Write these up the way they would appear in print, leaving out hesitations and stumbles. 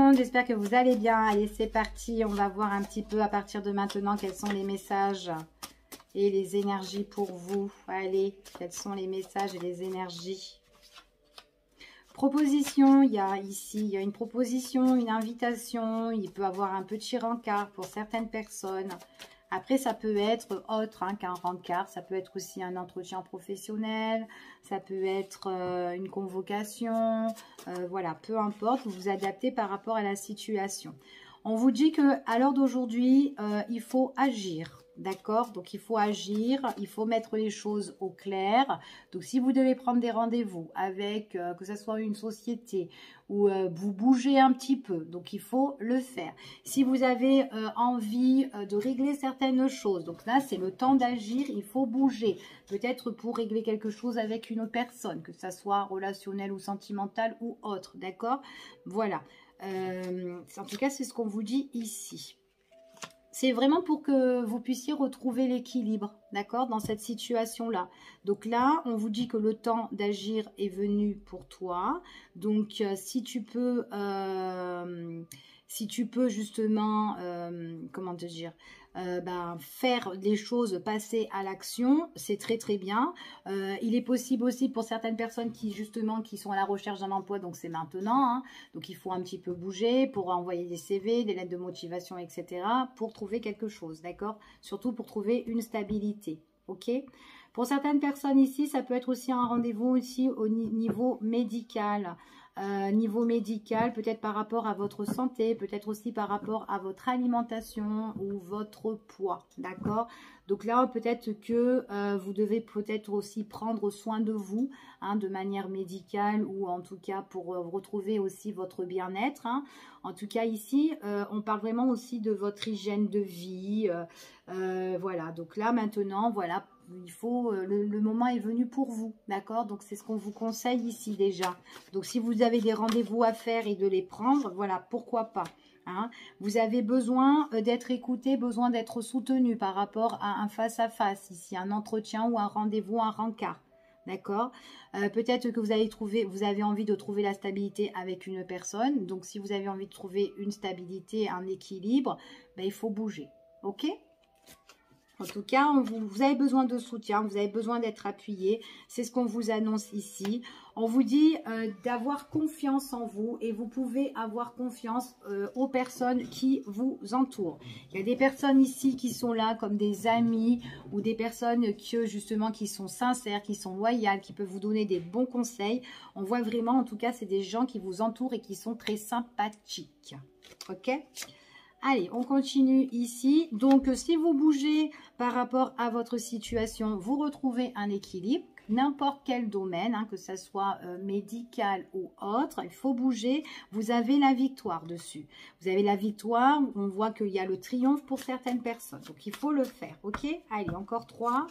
monde, j'espère que vous allez bien. Allez, c'est parti, on va voir un petit peu à partir de maintenant quels sont les messages et les énergies pour vous. Allez, quels sont les messages et les énergies? Proposition, il y a ici, il y a une proposition, une invitation, il peut avoir un petit rencard pour certaines personnes. Après, ça peut être autre qu'un rencard, ça peut être aussi un entretien professionnel, ça peut être une convocation, voilà, peu importe, vous vous adaptez par rapport à la situation. On vous dit qu'à l'heure d'aujourd'hui, il faut agir. D'accord, donc il faut agir, il faut mettre les choses au clair. Donc si vous devez prendre des rendez-vous avec, que ce soit une société ou vous bougez un petit peu, donc il faut le faire. Si vous avez envie de régler certaines choses, donc là c'est le temps d'agir, il faut bouger. Peut-être pour régler quelque chose avec une autre personne, que ce soit relationnel ou sentimental ou autre, d'accord? Voilà, en tout cas c'est ce qu'on vous dit ici. C'est vraiment pour que vous puissiez retrouver l'équilibre, d'accord, dans cette situation-là. Donc là, on vous dit que le temps d'agir est venu pour toi. Donc, si tu peux justement, comment te dire, faire les choses, passer à l'action, c'est très très bien. Il est possible aussi pour certaines personnes qui justement qui sont à la recherche d'un emploi, donc c'est maintenant, hein, donc il faut un petit peu bouger pour envoyer des CV, des lettres de motivation, etc. pour trouver quelque chose, d'accord, surtout pour trouver une stabilité, ok. Pour certaines personnes ici, ça peut être aussi un rendez-vous aussi au niveau médical. Niveau médical, peut-être par rapport à votre santé, peut-être aussi par rapport à votre alimentation ou votre poids, d'accord? Donc là, peut-être que vous devez peut-être aussi prendre soin de vous, hein, de manière médicale ou en tout cas pour retrouver aussi votre bien-être, hein. En tout cas ici, on parle vraiment aussi de votre hygiène de vie, voilà. Donc là, maintenant, voilà, il faut, le moment est venu pour vous, d'accord? Donc c'est ce qu'on vous conseille ici déjà. Donc si vous avez des rendez-vous à faire et de les prendre, voilà, pourquoi pas, hein? Vous avez besoin d'être écouté, besoin d'être soutenu par rapport à un face-à-face ici, un entretien ou un rendez-vous, un rencard. D'accord, peut-être que vous avez envie de trouver la stabilité avec une personne. Donc si vous avez envie de trouver une stabilité, un équilibre, ben, il faut bouger, ok? En tout cas, vous avez besoin de soutien, vous avez besoin d'être appuyé. C'est ce qu'on vous annonce ici. On vous dit d'avoir confiance en vous et vous pouvez avoir confiance aux personnes qui vous entourent. Il y a des personnes ici qui sont là comme des amis ou des personnes justement qui sont sincères, qui sont loyales, qui peuvent vous donner des bons conseils. On voit vraiment, en tout cas, c'est des gens qui vous entourent et qui sont très sympathiques. Ok ? Allez, on continue ici. Donc, si vous bougez par rapport à votre situation, vous retrouvez un équilibre, n'importe quel domaine, hein, que ce soit médical ou autre, il faut bouger. Vous avez la victoire dessus. Vous avez la victoire, on voit qu'il y a le triomphe pour certaines personnes. Donc, il faut le faire, ok? Allez, encore 3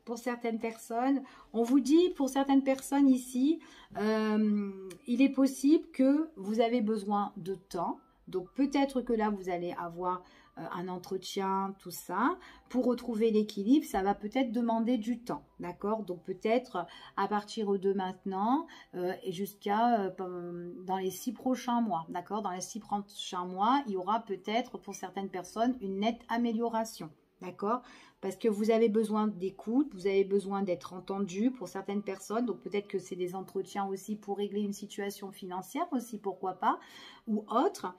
pour certaines personnes. On vous dit, pour certaines personnes ici, il est possible que vous avez besoin de temps. Donc, peut-être que là, vous allez avoir un entretien, tout ça. Pour retrouver l'équilibre, ça va peut-être demander du temps, d'accord? Donc, peut-être à partir de maintenant et jusqu'à dans les 6 prochains mois, d'accord? Dans les 6 prochains mois, il y aura peut-être pour certaines personnes une nette amélioration, d'accord? Parce que vous avez besoin d'écoute, vous avez besoin d'être entendu pour certaines personnes. Donc, peut-être que c'est des entretiens aussi pour régler une situation financière aussi, pourquoi pas, ou autre.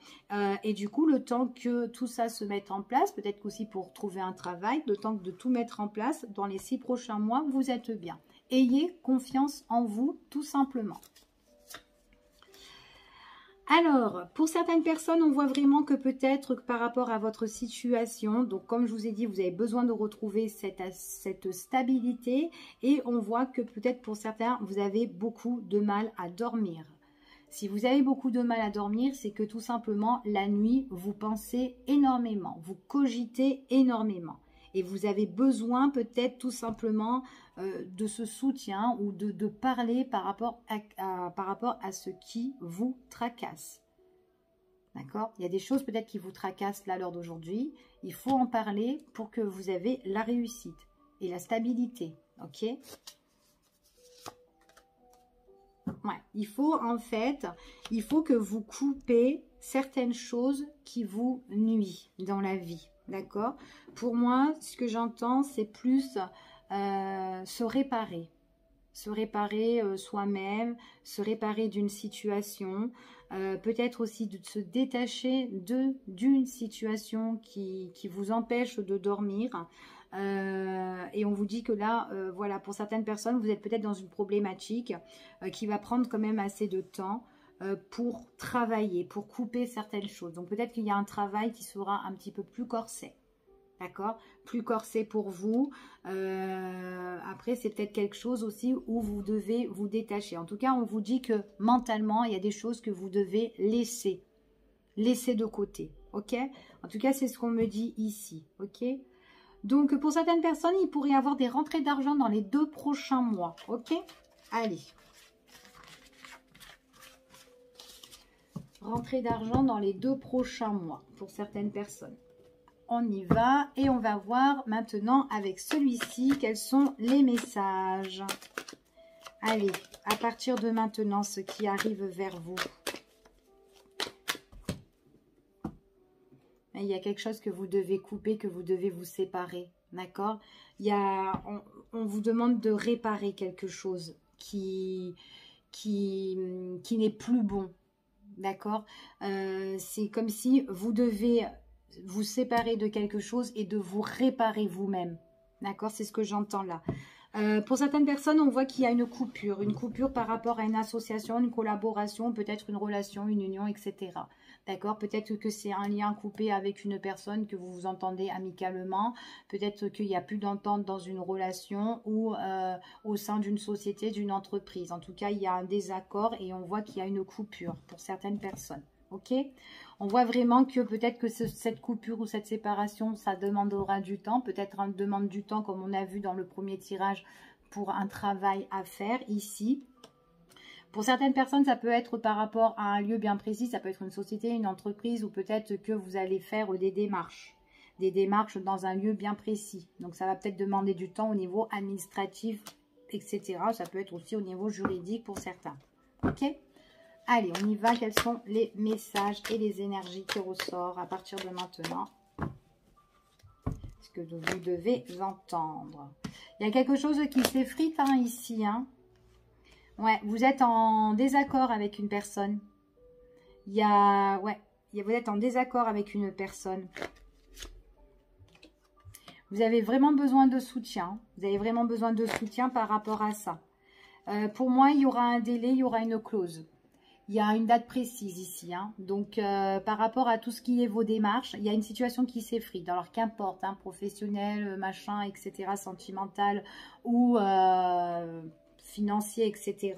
Et du coup, le temps que tout ça se mette en place, peut-être qu'aussi pour trouver un travail, le temps de tout mettre en place, dans les 6 prochains mois, vous êtes bien. Ayez confiance en vous, tout simplement. Alors, pour certaines personnes, on voit vraiment que peut-être que par rapport à votre situation, donc comme je vous ai dit, vous avez besoin de retrouver cette stabilité et on voit que peut-être pour certains, vous avez beaucoup de mal à dormir. Si vous avez beaucoup de mal à dormir, c'est que tout simplement, la nuit, vous pensez énormément, vous cogitez énormément. Et vous avez besoin peut-être tout simplement de ce soutien ou de parler par rapport à ce qui vous tracasse. D'accord? Il y a des choses peut-être qui vous tracassent là, à l'heure d'aujourd'hui. Il faut en parler pour que vous ayez la réussite et la stabilité. Ok? Ouais, il faut en fait, il faut que vous coupez certaines choses qui vous nuisent dans la vie, d'accord? Pour moi, ce que j'entends, c'est plus se réparer soi-même, se réparer d'une situation, peut-être aussi de se détacher d'une situation qui vous empêche de dormir. Et on vous dit que là, voilà, pour certaines personnes, vous êtes peut-être dans une problématique qui va prendre quand même assez de temps pour travailler, pour couper certaines choses. Donc peut-être qu'il y a un travail qui sera un petit peu plus corsé. D'accord? Plus corsé pour vous. Après, c'est peut-être quelque chose aussi où vous devez vous détacher. En tout cas, on vous dit que mentalement, il y a des choses que vous devez laisser de côté. Ok? En tout cas, c'est ce qu'on me dit ici. Ok? Donc, pour certaines personnes, il pourrait y avoir des rentrées d'argent dans les 2 prochains mois. Ok? Allez. Rentrée d'argent dans les 2 prochains mois pour certaines personnes. On y va et on va voir maintenant avec celui-ci quels sont les messages. Allez, à partir de maintenant, ce qui arrive vers vous. Il y a quelque chose que vous devez couper, que vous devez vous séparer, d'accord? On vous demande de réparer quelque chose qui n'est plus bon, d'accord? C'est comme si vous devez vous séparer de quelque chose et de vous réparer vous-même. D'accord? C'est ce que j'entends là. Pour certaines personnes, on voit qu'il y a une coupure par rapport à une association, une collaboration, peut-être une relation, une union, etc. D'accord? Peut-être que c'est un lien coupé avec une personne que vous vous entendez amicalement. Peut-être qu'il n'y a plus d'entente dans une relation ou au sein d'une société, d'une entreprise. En tout cas, il y a un désaccord et on voit qu'il y a une coupure pour certaines personnes. Ok? On voit vraiment que peut-être que cette coupure ou cette séparation, ça demandera du temps. Peut-être un demande du temps, comme on a vu dans le premier tirage, pour un travail à faire ici. Pour certaines personnes, ça peut être par rapport à un lieu bien précis. Ça peut être une société, une entreprise, ou peut-être que vous allez faire des démarches. Des démarches dans un lieu bien précis. Donc, ça va peut-être demander du temps au niveau administratif, etc. Ça peut être aussi au niveau juridique pour certains. Ok ? Allez, on y va. Quels sont les messages et les énergies qui ressortent à partir de maintenant? Ce que vous devez entendre. Il y a quelque chose qui s'effrite ici. Ouais, vous êtes en désaccord avec une personne. Vous êtes en désaccord avec une personne. Vous avez vraiment besoin de soutien. Vous avez vraiment besoin de soutien par rapport à ça. Pour moi, il y aura un délai, il y aura une clause. Il y a une date précise ici. Donc, par rapport à tout ce qui est vos démarches, il y a une situation qui s'effrite. Alors, qu'importe, professionnel, machin, etc., sentimental ou financier, etc.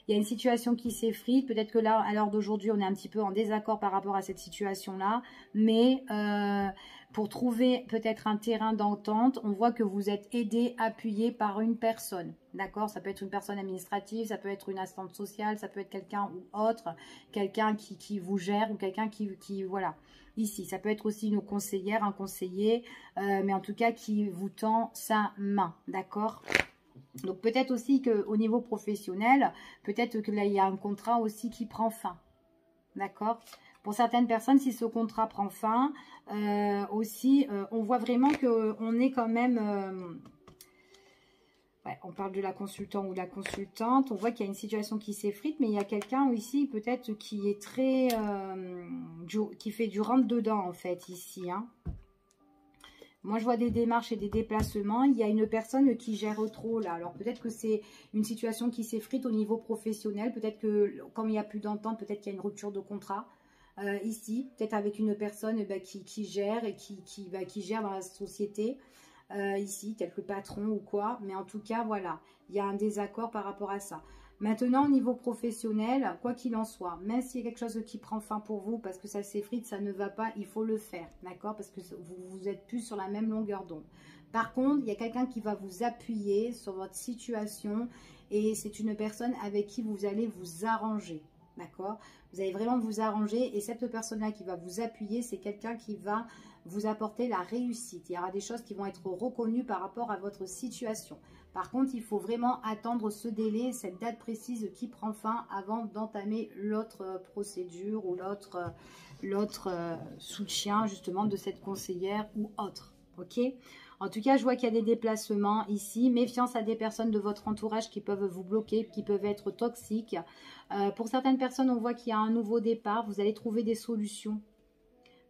Il y a une situation qui s'effrite. Peut-être que là, à l'heure d'aujourd'hui, on est un petit peu en désaccord par rapport à cette situation-là. Mais pour trouver peut-être un terrain d'entente, on voit que vous êtes aidé, appuyé par une personne. D'accord? Ça peut être une personne administrative, ça peut être une assistante sociale, ça peut être quelqu'un ou autre, quelqu'un qui vous gère ou quelqu'un qui voilà. Ici, ça peut être aussi une conseillère, un conseiller, mais en tout cas qui vous tend sa main. D'accord? Donc peut-être aussi qu'au niveau professionnel, peut-être que là il y a un contrat aussi qui prend fin. D'accord? Pour certaines personnes, si ce contrat prend fin, aussi, on voit vraiment qu'on est quand même... on parle de la consultante ou la consultante. On voit qu'il y a une situation qui s'effrite, mais il y a quelqu'un ici peut-être qui est très... qui fait du rentre-dedans en fait ici. Moi, je vois des démarches et des déplacements. Il y a une personne qui gère trop là. Alors, peut-être que c'est une situation qui s'effrite au niveau professionnel. Peut-être que, comme il n'y a plus d'entente, peut-être qu'il y a une rupture de contrat ici. Peut-être avec une personne qui gère et qui gère dans la société ici, quelques patrons ou quoi. Mais en tout cas, voilà, il y a un désaccord par rapport à ça. Maintenant, au niveau professionnel, quoi qu'il en soit, même s'il y a quelque chose qui prend fin pour vous, parce que ça s'effrite, ça ne va pas, il faut le faire, d'accord? Parce que vous êtes plus sur la même longueur d'onde. Par contre, il y a quelqu'un qui va vous appuyer sur votre situation et c'est une personne avec qui vous allez vous arranger, d'accord? Vous allez vraiment vous arranger et cette personne-là qui va vous appuyer, c'est quelqu'un qui va vous apporter la réussite. Il y aura des choses qui vont être reconnues par rapport à votre situation. Par contre, il faut vraiment attendre ce délai, cette date précise qui prend fin avant d'entamer l'autre procédure ou l'autre soutien justement de cette conseillère ou autre. Ok ? En tout cas, je vois qu'il y a des déplacements ici. Méfiance à des personnes de votre entourage qui peuvent vous bloquer, qui peuvent être toxiques. Pour certaines personnes, on voit qu'il y a un nouveau départ. Vous allez trouver des solutions.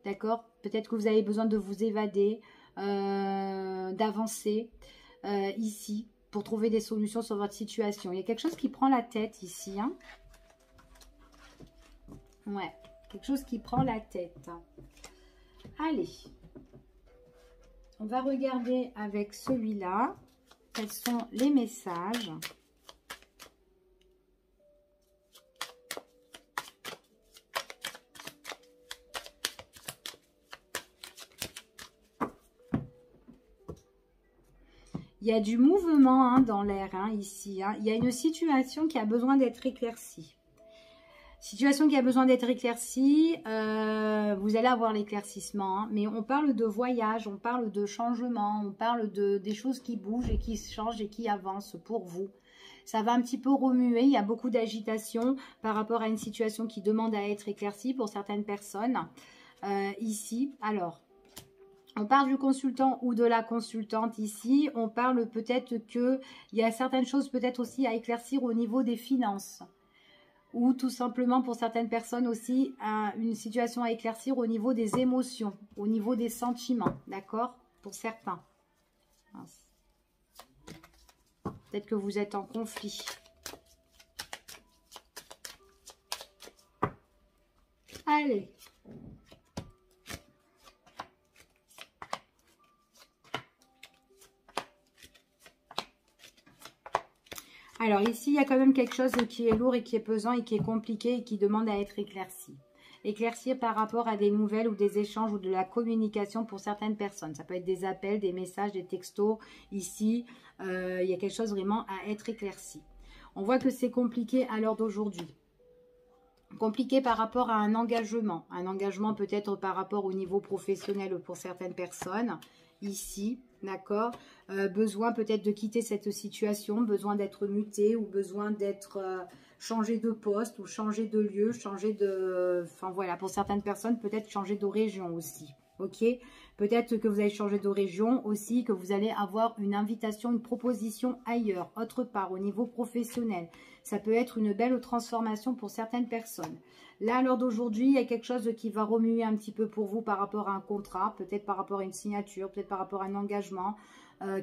D'accord? Peut-être que vous avez besoin de vous évader, d'avancer ici pour trouver des solutions sur votre situation. Il y a quelque chose qui prend la tête ici. Hein? Ouais, quelque chose qui prend la tête. Allez. On va regarder avec celui-là quels sont les messages. Il y a du mouvement dans l'air ici. Il y a une situation qui a besoin d'être éclaircie. Situation qui a besoin d'être éclaircie, vous allez avoir l'éclaircissement, mais on parle de voyage, on parle de changement, on parle des choses qui bougent et qui changent et qui avancent pour vous. Ça va un petit peu remuer, il y a beaucoup d'agitation par rapport à une situation qui demande à être éclaircie pour certaines personnes. Ici, alors, on parle du consultant ou de la consultante ici, on parle peut-être qu'il y a certaines choses peut-être aussi à éclaircir au niveau des finances. Ou tout simplement pour certaines personnes aussi, une situation à éclaircir au niveau des émotions, au niveau des sentiments, d'accord? Pour certains. Peut-être que vous êtes en conflit. Allez. Alors ici, il y a quand même quelque chose qui est lourd et qui est pesant et qui est compliqué et qui demande à être éclairci. Éclairci par rapport à des nouvelles ou des échanges ou de la communication pour certaines personnes. Ça peut être des appels, des messages, des textos. Ici, il y a quelque chose vraiment à être éclairci. On voit que c'est compliqué à l'heure d'aujourd'hui. Compliqué par rapport à un engagement. Un engagement peut-être par rapport au niveau professionnel pour certaines personnes. Ici, d'accord, besoin peut-être de quitter cette situation, besoin d'être muté ou besoin d'être changé de poste ou changer de lieu, changer de... Enfin voilà, pour certaines personnes, peut-être changer de région aussi, ok? Peut-être que vous allez changer de région aussi, que vous allez avoir une invitation, une proposition ailleurs, autre part, au niveau professionnel. Ça peut être une belle transformation pour certaines personnes. Là, à l'heure d'aujourd'hui, il y a quelque chose qui va remuer un petit peu pour vous par rapport à un contrat, peut-être par rapport à une signature, peut-être par rapport à un engagement.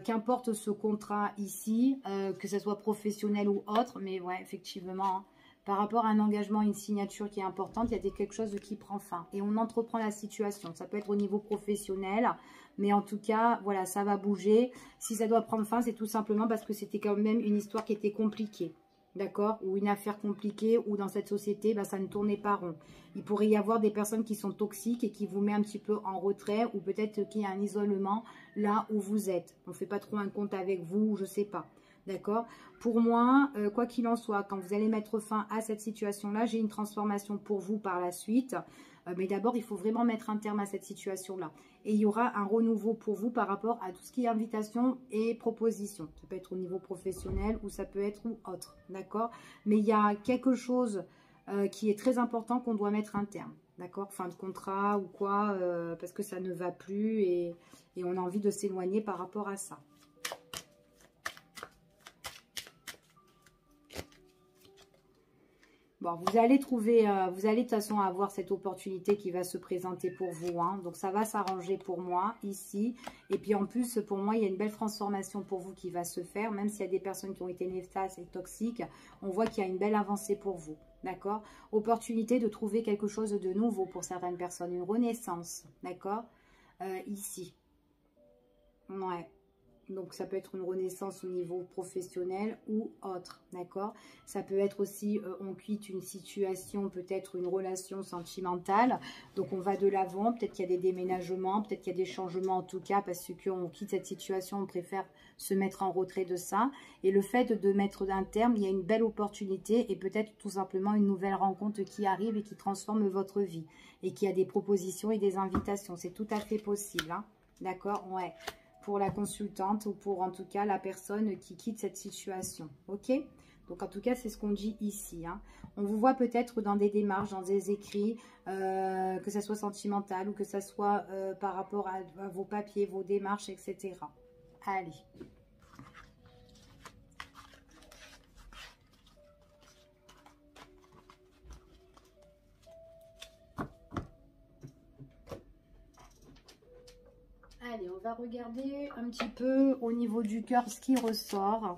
Qu'importe ce contrat ici, que ce soit professionnel ou autre, mais ouais, effectivement, par rapport à un engagement, une signature qui est importante, il y a quelque chose qui prend fin. Et on entreprend la situation. Ça peut être au niveau professionnel, mais en tout cas, voilà, ça va bouger. Si ça doit prendre fin, c'est tout simplement parce que c'était quand même une histoire qui était compliquée. D'accord? Ou une affaire compliquée, ou dans cette société, bah, ça ne tournait pas rond. Il pourrait y avoir des personnes qui sont toxiques et qui vous met un petit peu en retrait, ou peut-être qu'il y a un isolement là où vous êtes. On ne fait pas trop un compte avec vous, je ne sais pas. D'accord? Pour moi, quoi qu'il en soit, quand vous allez mettre fin à cette situation-là, j'ai une transformation pour vous par la suite. Mais d'abord, il faut vraiment mettre un terme à cette situation-là. Et il y aura un renouveau pour vous par rapport à tout ce qui est invitation et proposition. Ça peut être au niveau professionnel ou ça peut être autre. D'accord? Mais il y a quelque chose qui est très important qu'on doit mettre un terme. D'accord? Fin de contrat ou quoi, parce que ça ne va plus et on a envie de s'éloigner par rapport à ça. Bon, vous allez trouver, vous allez de toute façon avoir cette opportunité qui va se présenter pour vous. Hein. Donc, ça va s'arranger pour moi ici. Et puis, en plus, pour moi, il y a une belle transformation pour vous qui va se faire. Même s'il y a des personnes qui ont été néfastes et toxiques, on voit qu'il y a une belle avancée pour vous. D'accord? Opportunité de trouver quelque chose de nouveau pour certaines personnes. Une renaissance. D'accord? Ici. Ouais. Donc, ça peut être une renaissance au niveau professionnel ou autre, d'accord? Ça peut être aussi, on quitte une situation, peut-être une relation sentimentale. Donc, on va de l'avant. Peut-être qu'il y a des déménagements, peut-être qu'il y a des changements en tout cas, parce qu'on quitte cette situation, on préfère se mettre en retrait de ça. Et le fait de mettre un terme, il y a une belle opportunité et peut-être tout simplement une nouvelle rencontre qui arrive et qui transforme votre vie. Et qui a des propositions et des invitations. C'est tout à fait possible, hein? D'accord? Ouais. Pour la consultante ou pour en tout cas la personne qui quitte cette situation. Ok? Donc en tout cas c'est ce qu'on dit ici, hein. On vous voit peut-être dans des démarches, dans des écrits, que ça soit sentimental ou que ça soit par rapport à vos papiers, vos démarches, etc. Allez. Allez, on va regarder un petit peu au niveau du cœur ce qui ressort.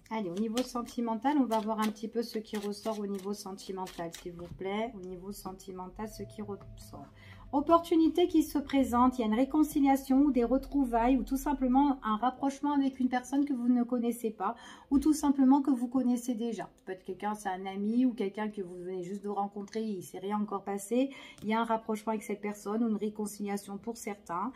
Allez, au niveau sentimental, on va voir un petit peu ce qui ressort au niveau sentimental, s'il vous plaît. Au niveau sentimental, ce qui ressort. Opportunité qui se présente, il y a une réconciliation ou des retrouvailles ou tout simplement un rapprochement avec une personne que vous ne connaissez pas ou tout simplement que vous connaissez déjà. Peut-être quelqu'un, c'est un ami ou quelqu'un que vous venez juste de rencontrer, il ne s'est rien encore passé. Il y a un rapprochement avec cette personne ou une réconciliation pour certains.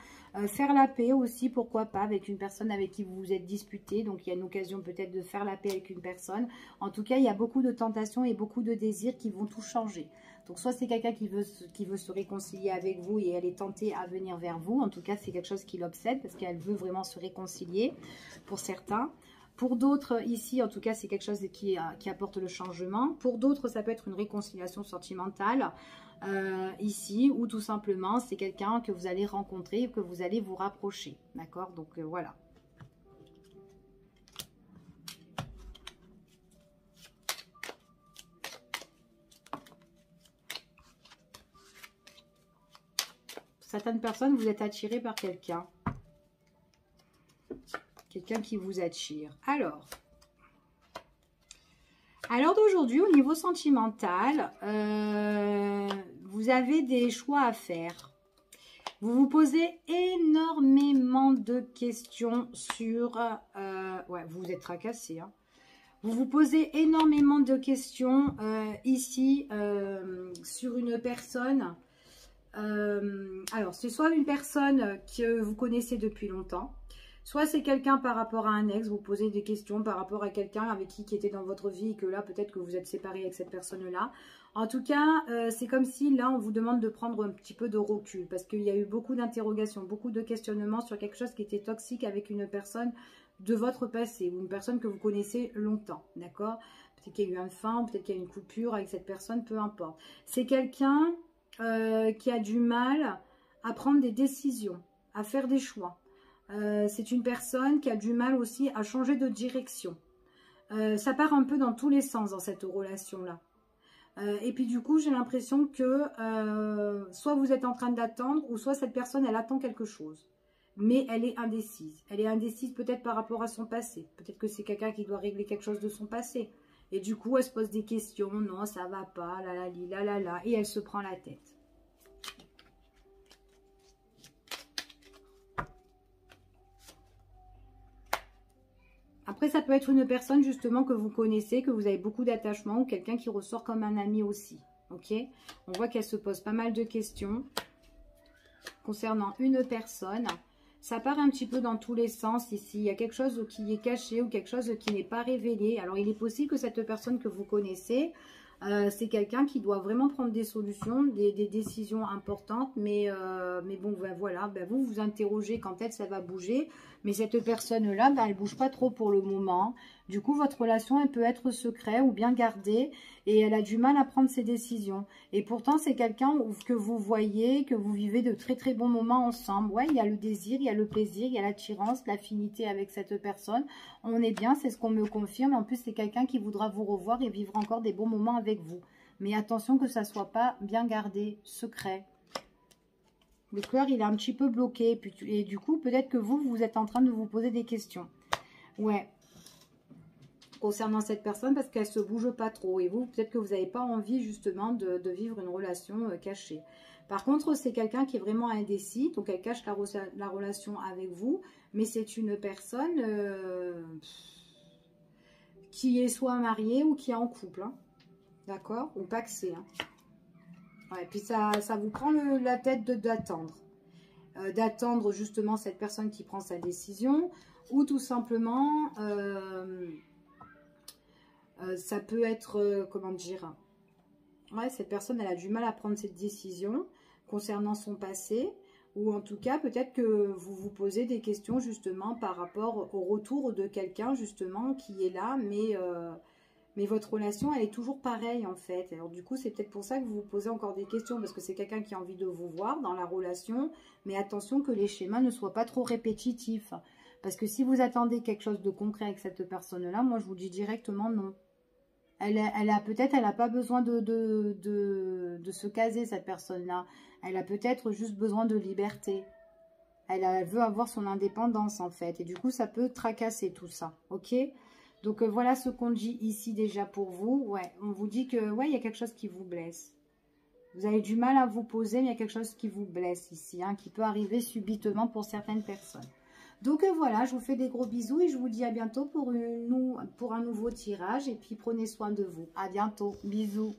Faire la paix aussi, pourquoi pas, avec une personne avec qui vous vous êtes disputé. Donc, il y a une occasion peut-être de faire la paix avec une personne. En tout cas, il y a beaucoup de tentations et beaucoup de désirs qui vont tout changer. Donc, soit c'est quelqu'un qui veut se réconcilier avec vous et elle est tentée à venir vers vous. En tout cas, c'est quelque chose qui l'obsède parce qu'elle veut vraiment se réconcilier pour certains. Pour d'autres, ici, en tout cas, c'est quelque chose qui apporte le changement. Pour d'autres, ça peut être une réconciliation sentimentale. Ici, ou tout simplement, c'est quelqu'un que vous allez rencontrer, que vous allez vous rapprocher. D'accord? Donc, voilà. Certaines personnes, vous êtes attirés par quelqu'un. Quelqu'un qui vous attire. Alors d'aujourd'hui, au niveau sentimental, vous avez des choix à faire. Vous vous posez énormément de questions sur... ouais, vous êtes tracassé, hein. Vous vous posez énormément de questions ici sur une personne. Alors, c'est soit une personne que vous connaissez depuis longtemps, soit c'est quelqu'un par rapport à un ex, vous posez des questions par rapport à quelqu'un avec qui était dans votre vie et que là, peut-être que vous êtes séparé avec cette personne-là. En tout cas, c'est comme si là, on vous demande de prendre un petit peu de recul parce qu'il y a eu beaucoup d'interrogations, beaucoup de questionnements sur quelque chose qui était toxique avec une personne de votre passé ou une personne que vous connaissez longtemps, d'accord? Peut-être qu'il y a eu un fin, peut-être qu'il y a une coupure avec cette personne, peu importe. C'est quelqu'un qui a du mal à prendre des décisions, à faire des choix. C'est une personne qui a du mal aussi à changer de direction. Ça part un peu dans tous les sens dans cette relation-là. Et puis du coup, j'ai l'impression que soit vous êtes en train d'attendre, ou soit cette personne, elle attend quelque chose. Mais elle est indécise. Elle est indécise peut-être par rapport à son passé. Peut-être que c'est quelqu'un qui doit régler quelque chose de son passé. Et du coup, elle se pose des questions. Non, ça va pas, la. Et elle se prend la tête. Après, ça peut être une personne justement que vous connaissez, que vous avez beaucoup d'attachement ou quelqu'un qui ressort comme un ami aussi. Ok? On voit qu'elle se pose pas mal de questions concernant une personne. Ça part un petit peu dans tous les sens ici. Il y a quelque chose qui est caché ou quelque chose qui n'est pas révélé. Alors, il est possible que cette personne que vous connaissez, c'est quelqu'un qui doit vraiment prendre des solutions, des décisions importantes. Mais bon, ben voilà, ben vous vous interrogez quand est-ce que ça va bouger. Mais cette personne-là, ben, elle ne bouge pas trop pour le moment. Du coup, votre relation, elle peut être secrète ou bien gardée. Et elle a du mal à prendre ses décisions. Et pourtant, c'est quelqu'un que vous voyez, que vous vivez de très très bons moments ensemble. Ouais, il y a le désir, il y a le plaisir, il y a l'attirance, l'affinité avec cette personne. On est bien, c'est ce qu'on me confirme. En plus, c'est quelqu'un qui voudra vous revoir et vivre encore des bons moments avec vous. Mais attention que ça ne soit pas bien gardé, secret. Le cœur, il est un petit peu bloqué. Et du coup, peut-être que vous êtes en train de vous poser des questions. Ouais. Concernant cette personne, parce qu'elle ne se bouge pas trop. Et vous, peut-être que vous n'avez pas envie, justement, de vivre une relation cachée. Par contre, c'est quelqu'un qui est vraiment indécis. Donc, elle cache la relation avec vous. mais c'est une personne qui est soit mariée ou qui est en couple. Hein. D'accord? Ou paxé. Hein. Ouais, puis ça vous prend la tête d'attendre. D'attendre justement cette personne qui prend sa décision. Ou tout simplement, ça peut être, comment dire, ouais, cette personne, elle a du mal à prendre cette décision concernant son passé. Ou en tout cas, peut-être que vous vous posez des questions justement par rapport au retour de quelqu'un justement qui est là, mais votre relation, elle est toujours pareille en fait. Alors du coup, c'est peut-être pour ça que vous vous posez encore des questions, parce que c'est quelqu'un qui a envie de vous voir dans la relation. Mais attention que les schémas ne soient pas trop répétitifs. Parce que si vous attendez quelque chose de concret avec cette personne-là, moi je vous dis directement non. Elle a peut-être, elle n'a pas besoin de se caser, cette personne-là. Elle a peut-être juste besoin de liberté. Elle veut avoir son indépendance en fait. Et du coup, ça peut tracasser tout ça. Ok ? Donc voilà ce qu'on dit ici déjà pour vous. Ouais, on vous dit que ouais, il y a quelque chose qui vous blesse. Vous avez du mal à vous poser, mais il y a quelque chose qui vous blesse ici, hein, qui peut arriver subitement pour certaines personnes. Donc voilà, je vous fais des gros bisous et je vous dis à bientôt pour un nouveau tirage. Et puis prenez soin de vous. À bientôt. Bisous.